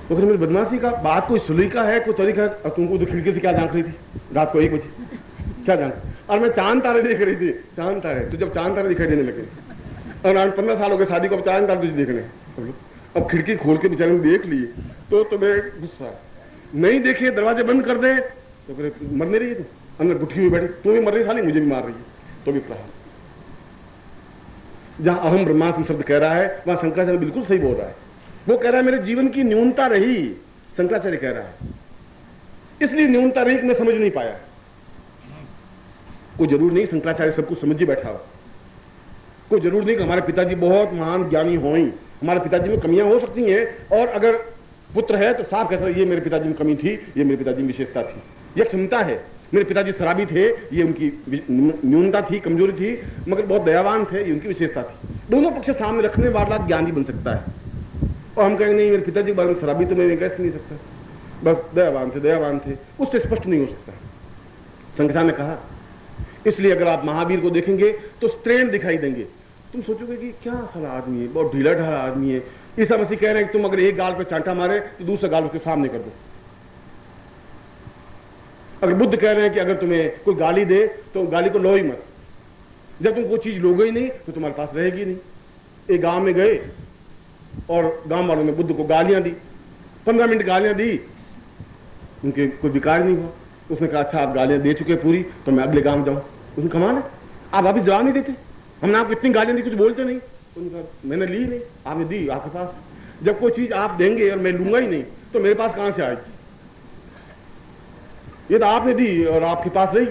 तो फिर मेरी बदमाशी का बात कोई सलीका है, कोई तरीका है। और तुमको तो खिड़की से क्या झांक रही थी रात को 1 बजे, क्या झांक? और मैं चांद तारे देख रही थी, चांद तारे। तो जब चांद तारे दिखाई देने लगे, और आज 15 साल हो गए शादी को, अब चांद तारे तुझे देखने, अब खिड़की खोल के बेचारे ने देख लिए तो तुम्हें गुस्सा, नहीं देखे दरवाजे बंद कर दे तो फिर मर नहीं रही है, तो अंदर गुटकी में बैठी, तू भी मर रही साली, मुझे भी मार रही है, तो भी प्रहार। जहां अहम ब्रह्मास्म शब्द कह रहा है वहां शंकराचार्य बिल्कुल सही बोल रहा है। वो कह रहा है मेरे जीवन की न्यूनता रही, शंकराचार्य कह रहा है, इसलिए न्यूनता रही कि मैं समझ नहीं पाया। कोई जरूर नहीं शंकराचार्य सब कुछ समझ ही बैठा हो, कोई जरूर नहीं कि हमारे पिताजी बहुत महान ज्ञानी हो, हमारे पिताजी में कमियां हो सकती हैं, और अगर पुत्र है तो साफ कह सकते ये मेरे पिताजी में कमी थी, ये मेरे पिताजी में विशेषता थी, ये क्षमता है। मेरे पिताजी शराबी थे, ये उनकी न्यूनता थी, कमजोरी थी, मगर बहुत दयावान थे, ये उनकी विशेषता थी। दोनों पक्ष सामने रखने वाला ज्ञानी बन सकता है। और हम कहेंगे नहीं मेरे पिताजी के बारे में शराबी तो मैं कह नहीं सकता, बस दयावान थे, उससे स्पष्ट नहीं हो सकता। शंकराचार्य ने कहा इसलिए अगर आप महावीर को देखेंगे तो स्त्रीण दिखाई देंगे, तुम सोचोगे कि क्या साला आदमी है, बहुत ढीला ढाला आदमी है। ईसा मसीह कह रहे हैं कि तुम अगर एक गाल पे चांटा मारे तो दूसरा गाल उसके सामने कर दो। अगर बुद्ध कह रहे हैं कि अगर तुम्हें कोई गाली दे तो गाली को लो ही मत, जब तुम कोई चीज लोगे ही नहीं तो तुम्हारे पास रहेगी नहीं। एक गांव में गए और गांव वालों ने बुद्ध को गालियां दी, 15 मिनट गालियां दी, उनके कोई विकार नहीं हुआ। उसने कहा अच्छा आप गालियां दे चुके पूरी, तो मैं अगले गांव जाऊं। उसने कमाल है, आप वापिस जवाब नहीं देते, हमने आपको इतनी गालियां दी कुछ बोलते नहीं। उनका मैंने ली नहीं, आपने दी, आपके पास। जब कोई चीज आप देंगे और मैं लूंगा ही नहीं तो मेरे पास कहां से आएगी? ये तो आपने दी और आपके पास रही।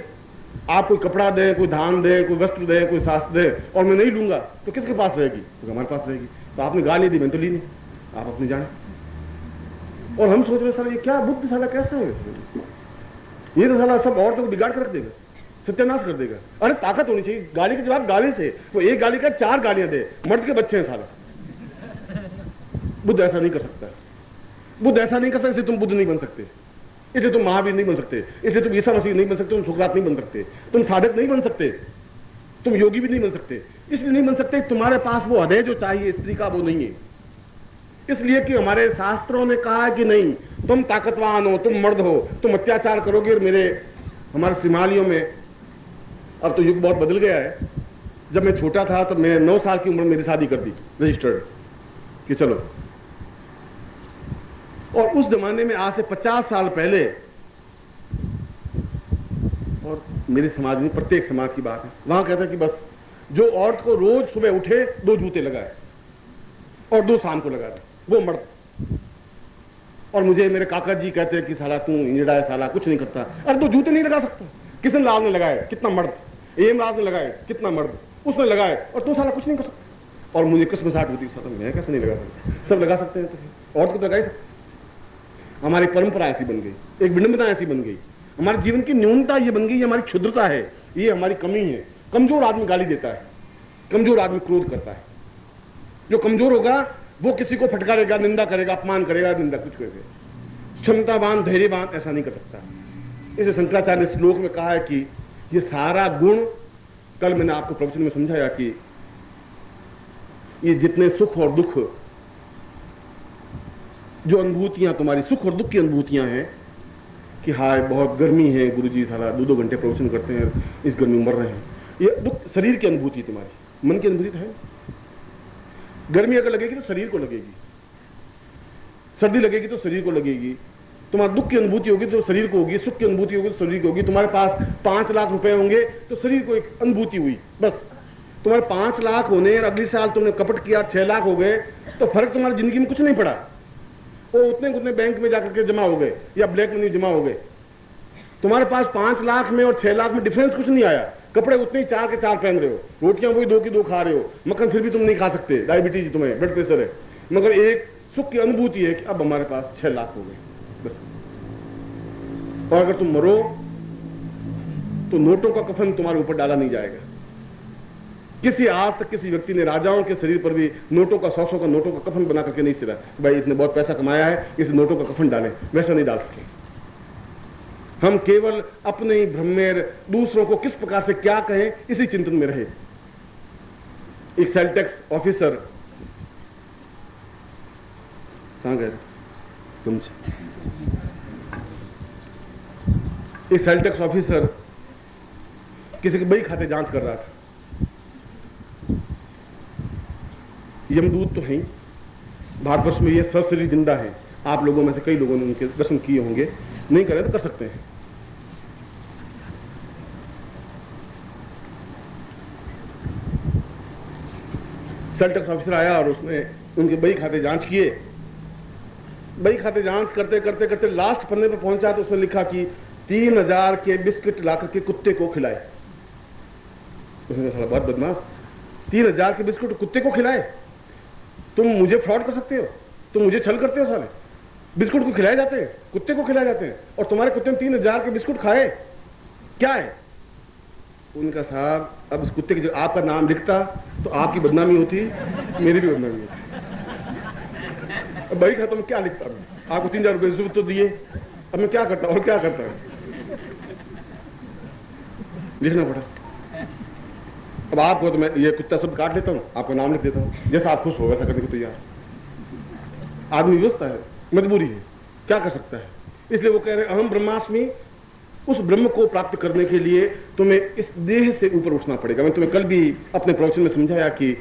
आप कोई कपड़ा दे, कोई धान दे, कोई वस्त्र दे, कोई शास्त्र दे, और मैं नहीं लूंगा तो किसके पास रहेगी? तो हमारे पास रहेगी। तो आपने गाली दी, मैंने तो ली नहीं, आप अपनी जाने। और हम सोच रहे साला ये क्या बुद्ध साला कैसा है, ये तो साला सब औरतों को बिगाड़ कर रख देगा, सत्यानाश कर देगा। अरे ताकत होनी चाहिए, गाली के जवाब गाली से, वो एक गाली का 4 गालियां दे, मर्द के बच्चे हैं साला। बुद्ध ऐसा नहीं कर सकता, बुद्ध ऐसा नहीं कर सकता, इसलिए तुम बुद्ध नहीं बन सकते, इसलिए तुम महावीर नहीं बन सकते, इसलिए तुम ईसा मसीह नहीं बन सकते, तुम सुकरात नहीं बन सकते, तुम साधक नहीं बन सकते, तुम योगी भी नहीं बन सकते। इसलिए नहीं बन सकते तुम्हारे पास वो हृदय जो चाहिए स्त्री का वो नहीं है। इसलिए कि हमारे शास्त्रों ने कहा है कि नहीं तुम ताकतवान हो, तुम मर्द हो, तुम अत्याचार करोगे। और हमारे श्रीमालियों में अब तो युग बहुत बदल गया है। जब मैं छोटा था तब मैं 9 साल की उम्र में मेरी शादी कर दी रजिस्टर्ड कि चलो। और उस जमाने में आज से 50 साल पहले, और मेरे समाज में प्रत्येक समाज की बात है, वहां कहता है कि बस जो औरत को रोज सुबह उठे 2 जूते लगाए और 2 शाम को लगा दे वो मर्द। और मुझे मेरे काका जी कहते हैं कि साला तू इंजड़ा है, साला कुछ नहीं करता। अरे 2 जूते नहीं लगा सकता, किशन लाल ने लगाए कितना मर्द, हेमराज ने लगाए कितना मर्द, उसने लगाए, और तू साला कुछ नहीं कर सकता। और मुझे कसमसाहट होती है, मैं कैसे नहीं लगा सकता, सब लगा सकते हैं तो औरत को तो लगा ही सकते। हमारी परंपरा ऐसी बन गई, एक विडंबना ऐसी बन गई, हमारे जीवन की न्यूनता ये बन गई, ये हमारी क्षुद्रता है, ये हमारी कमी है। कमजोर आदमी गाली देता है, कमजोर आदमी क्रोध करता है। जो कमजोर होगा वो किसी को फटकारेगा, निंदा करेगा, अपमान करेगा, निंदा कुछ करेगा। क्षमतावान धैर्यवान ऐसा नहीं कर सकता। इसे शंकराचार्य ने श्लोक में कहा है कि ये सारा गुण, कल मैंने आपको प्रवचन में समझाया कि ये जितने सुख और दुख, जो अनुभूतियां तुम्हारी सुख और दुख की अनुभूतियां हैं कि हाय बहुत गर्मी है, गुरुजी साला 2-2 घंटे प्रवचन करते हैं, इस गर्मी में मर रहे हैं, ये दुख शरीर की अनुभूति तुम्हारी, मन की अनुभूति तो है। गर्मी अगर लगेगी तो शरीर को लगेगी, सर्दी लगेगी तो शरीर को लगेगी। तुम्हारा दुख की अनुभूति होगी तो शरीर को होगी, सुख की अनुभूति होगी तो शरीर को होगी। तुम्हारे पास 5 लाख रुपए होंगे तो शरीर को एक अनुभूति हुई, बस। तुम्हारे 5 लाख होने और अगले साल तुमने कपट किया 6 लाख हो गए तो फर्क तुम्हारी जिंदगी में कुछ नहीं पड़ा। वो उतने बैंक में जाकर के जमा हो गए या ब्लैक मनी जमा हो गए। तुम्हारे पास 5 लाख में और 6 लाख में डिफरेंस कुछ नहीं आया। कपड़े उतने ही 4 के 4 पहन रहे हो, रोटियां वही 2 की 2 खा रहे हो, मक्खन फिर भी तुम नहीं खा सकते, डायबिटीज तुम्हें, ब्लड प्रेशर है, मगर एक सुख की अनुभूति है कि अब हमारे पास 6 लाख हो गए, बस। और अगर तुम मरो तो नोटों का कफन तुम्हारे ऊपर डाला नहीं जाएगा। किसी आज तक किसी व्यक्ति ने राजाओं के शरीर पर भी नोटों का 100 का नोटों का कफन बना करके नहीं सिरा, भाई इतने बहुत पैसा कमाया है इस नोटों का कफन डालें, वैसा नहीं डाल सके। हम केवल अपने ही भ्रम में दूसरों को किस प्रकार से क्या कहें इसी चिंतन में रहे। एक सेल टैक्स ऑफिसर, कहां गए, तुमसे एक सेल टैक्स ऑफिसर किसी के बही खाते जांच कर रहा था। यमदूत तो हैं, भारतवर्ष में ये सशरीर जिंदा है। आप लोगों में से कई लोगों ने उनके दर्शन किए होंगे, नहीं करें तो कर सकते हैं। सेल टैक्स ऑफिसर आया और उसने उनके बही खाते जांच किए। बही खाते जांच करते करते करते लास्ट पन्ने पर पहुंचा तो उसने लिखा कि 3000 के बिस्किट लाकर के कुत्ते को खिलाए। उसने कहा, बहुत बदमाश, 3000 के बिस्कुट कुत्ते को खिलाए? तुम मुझे फ्रॉड कर सकते हो, तुम मुझे छल करते हो साले। बिस्कुट को खिलाए जाते हैं, कुत्ते को खिलाए जाते हैं, और तुम्हारे कुत्ते ने 3000 के बिस्कुट खाए, क्या है? उनका साहब, अब इस कुत्ते की जगह आपका नाम लिखता तो आपकी बदनामी होती, मेरी भी बदनामी होती। अब भाई खाता मैं क्या लिखता हूँ, आपको 3000 रुपये तो दिए, अब मैं क्या करता और क्या करता हूँ, लिखना पड़ा। अब आपको तो मैं ये कुत्ता सब काट लेता हूँ, आपका नाम लिख देता हूँ, जैसा आप खुश हो वैसा करने को तैयार। आदमी व्यवस्था है, मजबूरी है, क्या कर सकता है। इसलिए वो कह रहे अहम ब्रह्मास्मि। उस ब्रह्म को प्राप्त करने के लिए तुम्हें इस देह से ऊपर उठना पड़ेगा। मैं तुम्हें कल भी अपने प्रवचन में समझाया कि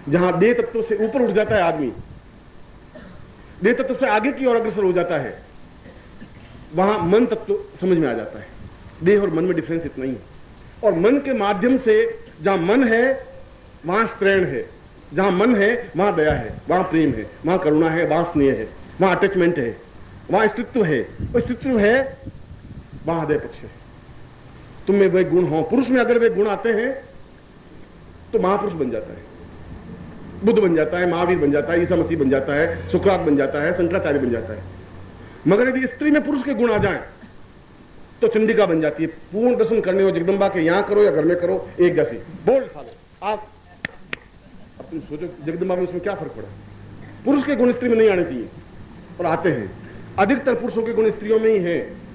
जहां देह तत्व से ऊपर उठ जाता है आदमी, देह तत्व से आगे की ओर अग्रसर हो जाता है, वहां मन तत्व समझ में आ जाता है। देह और मन में डिफरेंस इतना ही है। और मन के माध्यम से जहां मन है वहां स्त्रैण है, जहां मन है वहां दया है, वहां प्रेम है, वहां करुणा है, वहां स्नेह है, वहां अटैचमेंट है, वहां अस्तित्व है। और अस्तित्व है वहां हृदय पक्ष है। तुम में वे गुण हो, पुरुष में अगर वे गुण आते हैं तो महापुरुष बन जाता है, बुद्ध बन जाता है, महावीर बन जाता है, ईसा मसीह बन जाता है, सुकरात बन जाता है, शंकराचार्य बन जाता है। मगर यदि स्त्री में पुरुष के गुण आ जाएं तो चंडिका बन जाती है। पूर्ण दर्शन करने हो जगदम्बा के, यहां करो या घर में करो, एक जैसी। बोल साले आप, अब तुम सोचो जगदम्बा में उसमें क्या फर्क पड़ा। पुरुष के गुण स्त्री में नहीं आने चाहिए और आते हैं। अधिकतर पुरुषों के गुण स्त्रियों में ही है।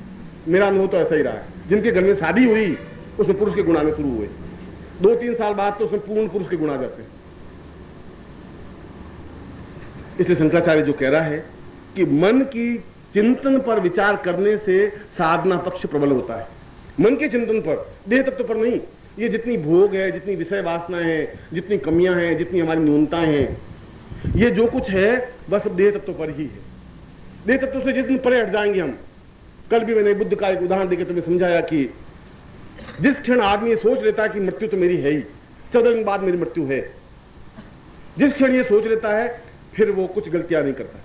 मेरा अनुभव तो ऐसा ही रहा है। जिनके घर में शादी हुई उसमें पुरुष के गुण आने शुरू हुए, 2-3 साल बाद तो उसमें पूर्ण पुरुष के गुण आ जाते हैं। इसलिए शंकराचार्य जो कह रहा है कि मन की चिंतन पर विचार करने से साधना पक्ष प्रबल होता है। मन के चिंतन पर, देह तत्व पर नहीं। ये जितनी भोग है, जितनी विषय वासनाएं हैं, जितनी कमियां हैं, जितनी हमारी न्यूनताएं हैं, ये जो कुछ है बस अब देह तत्व पर ही है। देह तत्व से जिस दिन परे हट जाएंगे हम। कल भी मैंने बुद्ध का एक उदाहरण देकर तुम्हें समझाया कि जिस क्षण आदमी सोच लेता है कि मृत्यु तो मेरी है ही, 14 दिन बाद मेरी मृत्यु है, जिस क्षण ये सोच लेता है फिर वो कुछ गलतियां नहीं करता।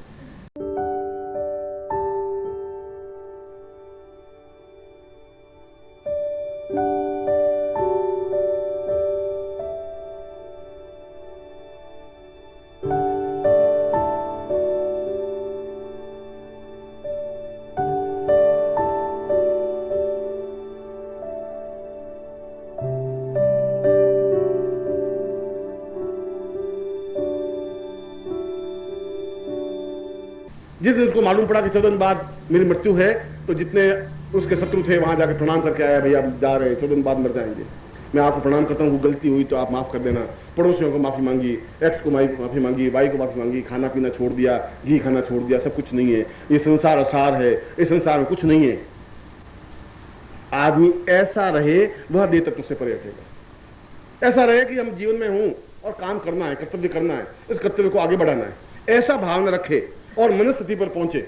जिस दिन उसको मालूम पड़ा कि 14 दिन बाद मेरी मृत्यु है, तो जितने उसके शत्रु थे वहां जाकर प्रणाम करके आया, भैया आप जा रहे हैं, 14 दिन बाद मर जाएंगे, मैं आपको प्रणाम करता हूँ, गलती हुई तो आप माफ कर देना। पड़ोसियों को माफी मांगी, एक्स को माफी मांगी, वाई को माफी मांगी, खाना पीना छोड़ दिया, घी खाना छोड़ दिया, सब कुछ नहीं है, ये संसार असार है, इस संसार में कुछ नहीं है। आदमी ऐसा रहे वह देह तत्व से परे हटेगा। ऐसा रहे कि हम जीवन में हूं और काम करना है, कर्तव्य करना है, इस कर्तव्य को आगे बढ़ाना है, ऐसा भावना रखे और मनस्थिति पर पहुंचे।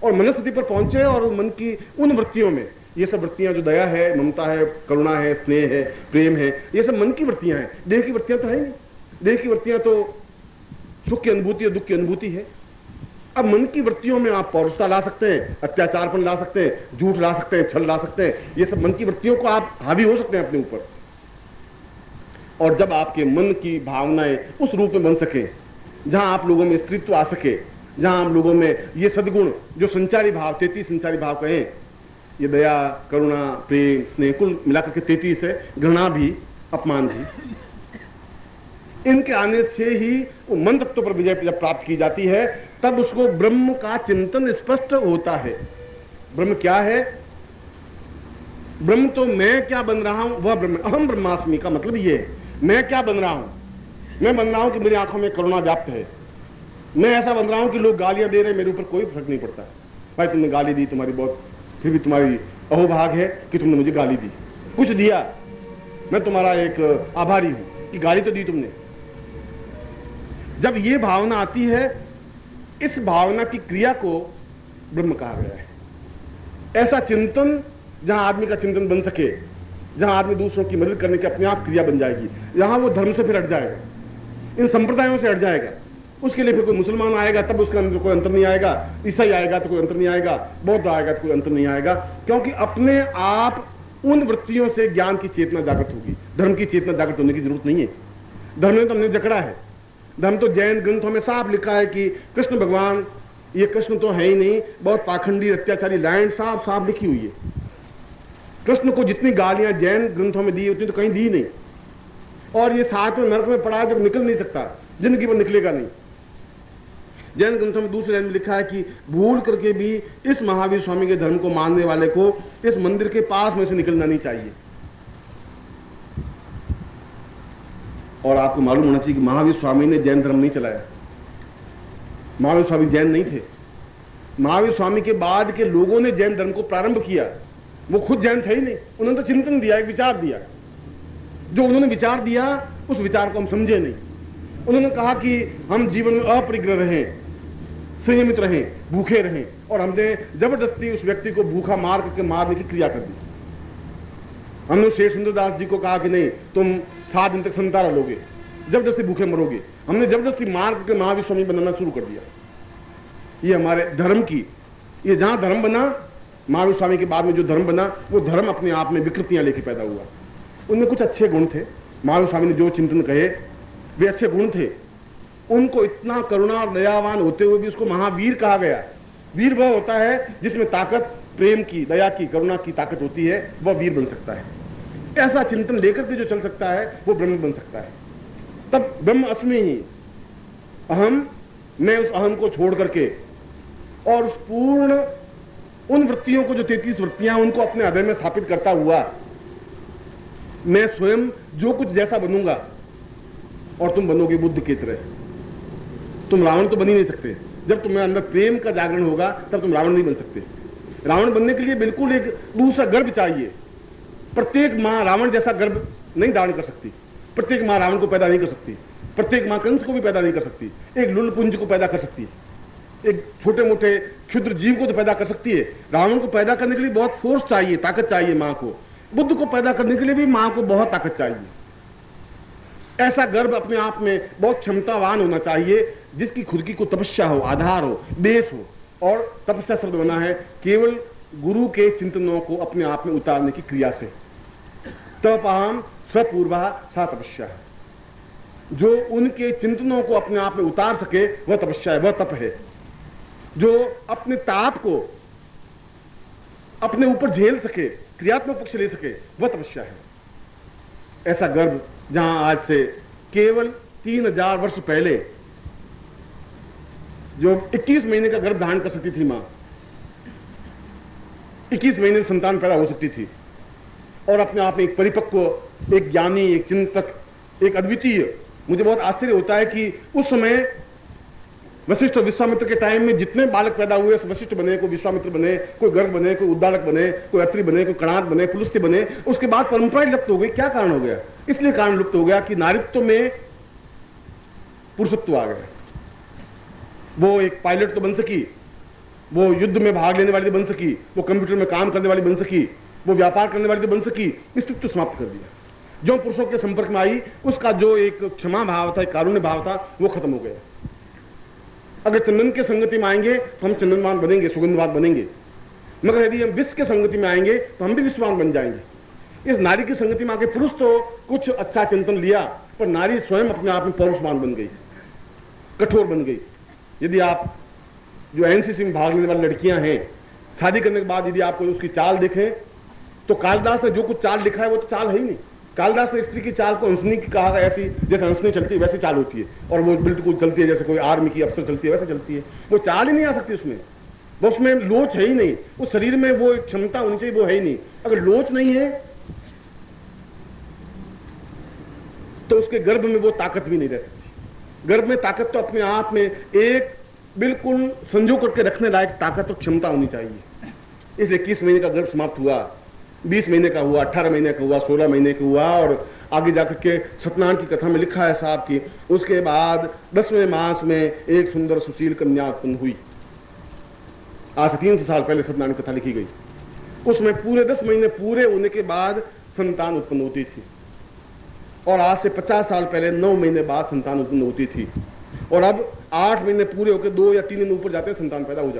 और मनस्थिति पर पहुंचे और मन की उन वृत्तियों में, ये सब वृत्तियां जो दया है, ममता है, करुणा है, स्नेह है, प्रेम है, ये सब मन की वृत्तियां हैं। देह की वृत्तियां तो है नहीं। देह की वृत्तियां तो सुख की अनुभूति और दुख की अनुभूति है। अब मन की वृत्तियों में आप पौरुषता ला सकते हैं, अत्याचारपन ला सकते हैं, झूठ ला सकते हैं, छल ला सकते हैं। ये सब मन की वृत्तियों को आप हावी हो सकते हैं अपने ऊपर। और जब आपके मन की भावनाएं उस रूप में बन सके जहां आप लोगों में स्त्रीत्व आ सके, जहां हम लोगों में ये सद्गुण जो संचारी भाव, 33 संचारी भाव कहें, ये दया, करुणा, प्रेम, स्नेह, कुल मिलाकर के 33 है, घृणा भी, अपमान भी, इनके आने से ही वो मन तत्व पर विजय जब प्राप्त की जाती है, तब उसको ब्रह्म का चिंतन स्पष्ट होता है। ब्रह्म क्या है? ब्रह्म तो मैं क्या बन रहा हूं वह ब्रह्म। अहम ब्रह्मास्मि का मतलब ये है, मैं क्या बन रहा हूं? मैं बन रहा हूं कि मेरी आंखों में करुणा व्याप्त है, मैं ऐसा बन रहा हूं कि लोग गालियां दे रहे हैं, मेरे ऊपर कोई फर्क नहीं पड़ता। भाई तुमने गाली दी, तुम्हारी बहुत, फिर भी तुम्हारी अहोभाग है कि तुमने मुझे गाली दी, कुछ दिया, मैं तुम्हारा एक आभारी हूं कि गाली तो दी तुमने। जब ये भावना आती है, इस भावना की क्रिया को ब्रह्म कहा गया है। ऐसा चिंतन जहां आदमी का चिंतन बन सके, जहां आदमी दूसरों की मदद करने की अपने आप क्रिया बन जाएगी, यहां वो धर्म से फिर हट जाएगा, इन संप्रदायों से हट जाएगा। उसके लिए फिर कोई मुसलमान आएगा तब उसके अंदर कोई अंतर नहीं आएगा, ईसाई आएगा तो कोई अंतर नहीं आएगा, बौद्ध आएगा तो कोई अंतर नहीं आएगा, क्योंकि अपने आप उन वृत्तियों से ज्ञान की चेतना जागृत होगी। धर्म की चेतना जागृत होने की जरूरत नहीं है। धर्म ने तो हमने जकड़ा है। धर्म तो जैन ग्रंथों में साफ लिखा है कि कृष्ण भगवान, ये कृष्ण तो है ही नहीं, बहुत पाखंडी अत्याचारी लाइन साफ साफ लिखी हुई है। कृष्ण को जितनी गालियां जैन ग्रंथों में दी उतनी तो कहीं दी नहीं। और ये सातवें नरक में पड़ा है जो निकल नहीं सकता, जिंदगी भर निकलेगा नहीं। जैन ग्रंथों में दूसरे लाइन में लिखा है कि भूल करके भी इस महावीर स्वामी के धर्म को मानने वाले को इस मंदिर के पास में से निकलना नहीं चाहिए। और आपको मालूम होना चाहिए कि महावीर स्वामी ने जैन धर्म नहीं चलाया। महावीर स्वामी जैन नहीं थे। महावीर स्वामी के बाद के लोगों ने जैन धर्म को प्रारंभ किया। वो खुद जैन थे ही नहीं, उन्होंने तो चिंतन दिया, एक विचार दिया। जो उन्होंने विचार दिया उस विचार को हम समझे नहीं। उन्होंने कहा कि हम जीवन में अपरिग्रह रहें, संयमित रहें, भूखे रहें, और हमने जबरदस्ती उस व्यक्ति को भूखा मार करके मारने की क्रिया कर दी। हमने शेर सुंदरदास जी को कहा कि नहीं, तुम 7 दिन तक संतारा लोगे, जबरदस्ती भूखे मरोगे। हमने जबरदस्ती मार करके महावीर स्वामी बनाना शुरू कर दिया। ये हमारे धर्म की, ये जहां धर्म बना, महावीर स्वामी के बाद में जो धर्म बना, वो धर्म अपने आप में विकृतियां लेके पैदा हुआ। उनमें कुछ अच्छे गुण थे। महावीर स्वामी ने जो चिंतन कहे वे अच्छे गुण थे। उनको इतना करुणा और दयावान होते हुए भी उसको महावीर कहा गया। वीर वह होता है जिसमें ताकत प्रेम की, दया की, करुणा की ताकत होती है, वह वीर बन सकता है। ऐसा चिंतन लेकर के जो चल सकता है वो ब्रह्म बन सकता है। तब ब्रह्म अस्मि ही अहम, मैं उस अहम को छोड़ करके और उस पूर्ण उन वृत्तियों को, जो 33 वृत्तियां, उनको अपने हृदय में स्थापित करता हुआ मैं स्वयं जो कुछ जैसा बनूंगा। और तुम बनोगे बुद्ध की तरह। तुम रावण तो बन ही नहीं सकते। जब तुम्हें अंदर प्रेम का जागरण होगा तब तुम रावण नहीं बन सकते। रावण बनने के लिए बिल्कुल एक दूसरा गर्भ चाहिए। प्रत्येक माँ रावण जैसा गर्भ नहीं धारण कर सकती। प्रत्येक माँ रावण को पैदा नहीं कर सकती। प्रत्येक माँ कंस को भी पैदा नहीं कर सकती। एक लुलपुंज को पैदा कर सकती है, एक छोटे मोटे क्षुद्र जीव को तो पैदा कर सकती है। रावण को पैदा करने के लिए बहुत फोर्स चाहिए, ताकत चाहिए माँ को। बुद्ध को पैदा करने के लिए भी माँ को बहुत ताकत चाहिए। ऐसा गर्भ अपने आप में बहुत क्षमतावान होना चाहिए, जिसकी खुद की कोई तपस्या हो, आधार हो, बेस हो। और तपस्या शब्द बना है केवल गुरु के चिंतनों को अपने आप में उतारने की क्रिया से। तपहम सपूर्वा सा तपस्या है। जो उनके चिंतनों को अपने आप में उतार सके वह तपस्या है, वह तप है। जो अपने ताप को अपने ऊपर झेल सके, क्रियात्मक पक्ष ले सके, वह तपस्या है। ऐसा गर्भ जहां आज से केवल 3000 वर्ष पहले जो 21 महीने का गर्भ धारण कर सकती थी मां, 21 महीने में संतान पैदा हो सकती थी, और अपने आप में एक परिपक्व, एक ज्ञानी, एक चिंतक, एक अद्वितीय। मुझे बहुत आश्चर्य होता है कि उस समय वशिष्ठ और विश्वामित्र के टाइम में जितने बालक पैदा हुए, वशिष्ठ बने, कोई विश्वामित्र बने, कोई गर्ग बने, कोई उद्दालक बने, कोई अत्रि बने, कोई कणाद बने, पुलस्त्य बने, उसके बाद परंपराएं लुप्त हो गई। क्या कारण हो गया? इसलिए कारण लुप्त हो गया कि नारीत्व में पुरुषत्व आ गया। वो एक पायलट तो बन सकी, वो युद्ध में भाग लेने वाली तो बन सकी, वो कंप्यूटर में काम करने वाली बन सकी, वो व्यापार करने वाली तो बन सकी, स्त्रीत्व समाप्त कर दिया। जो पुरुषों के संपर्क में आई, उसका जो एक क्षमा भाव था, एक कारुण्य भाव था, वो खत्म हो गया। अगर चंदन के संगति में आएंगे तो हम चंदनवान बनेंगे, सुगंधवान बनेंगे, मगर यदि हम विश्व के संगति में आएंगे तो हम भी विश्ववान बन जाएंगे। इस नारी की संगति में आके पुरुष तो कुछ अच्छा चिंतन लिया, पर नारी स्वयं अपने आप में पौरुषवान बन गई, कठोर बन गई। यदि आप जो एनसीसी में भाग लेने वाली लड़कियां हैं, शादी करने के बाद यदि आपको उसकी चाल देखें तो कालिदास ने जो कुछ चाल लिखा है वो तो चाल है ही नहीं। कालिदास ने स्त्री की चाल को हंसनी की कहा है, ऐसी जैसे हंसनी चलती है वैसी चाल होती है, और वो बिल्कुल चलती है जैसे कोई आर्मी की अफसर चलती है वैसे चलती है। वो चाल ही नहीं आ सकती उसमें, वो उसमें लोच है ही नहीं, उस शरीर में वो क्षमता होनी चाहिए, वो है ही नहीं। अगर लोच नहीं है तो उसके गर्भ में वो ताकत भी नहीं रह सकती। गर्भ में ताकत तो अपने आप में एक बिल्कुल संजो करके रखने लायक ताकत और क्षमता होनी चाहिए। इसलिए 21 महीने का गर्भ समाप्त हुआ, 20 महीने का हुआ, 18 महीने का हुआ, 16 महीने का हुआ, और आगे जाकर के सत्यनारायण की कथा में लिखा है साहब की उसके बाद 10वें मास में एक सुंदर सुशील कन्या उत्पन्न हुई। आज से 300 साल पहले सत्यनारायण की कथा लिखी गई। उसमें पूरे 10 महीने पूरे होने के बाद संतान उत्पन्न होती थी, और आज से 50 साल पहले 9 महीने बाद संतान उत्पन्न होती थी, और अब 8 महीने पूरे होकर 2 या 3 दिन ऊपर जाते हैं संतान पैदा हो जाती है।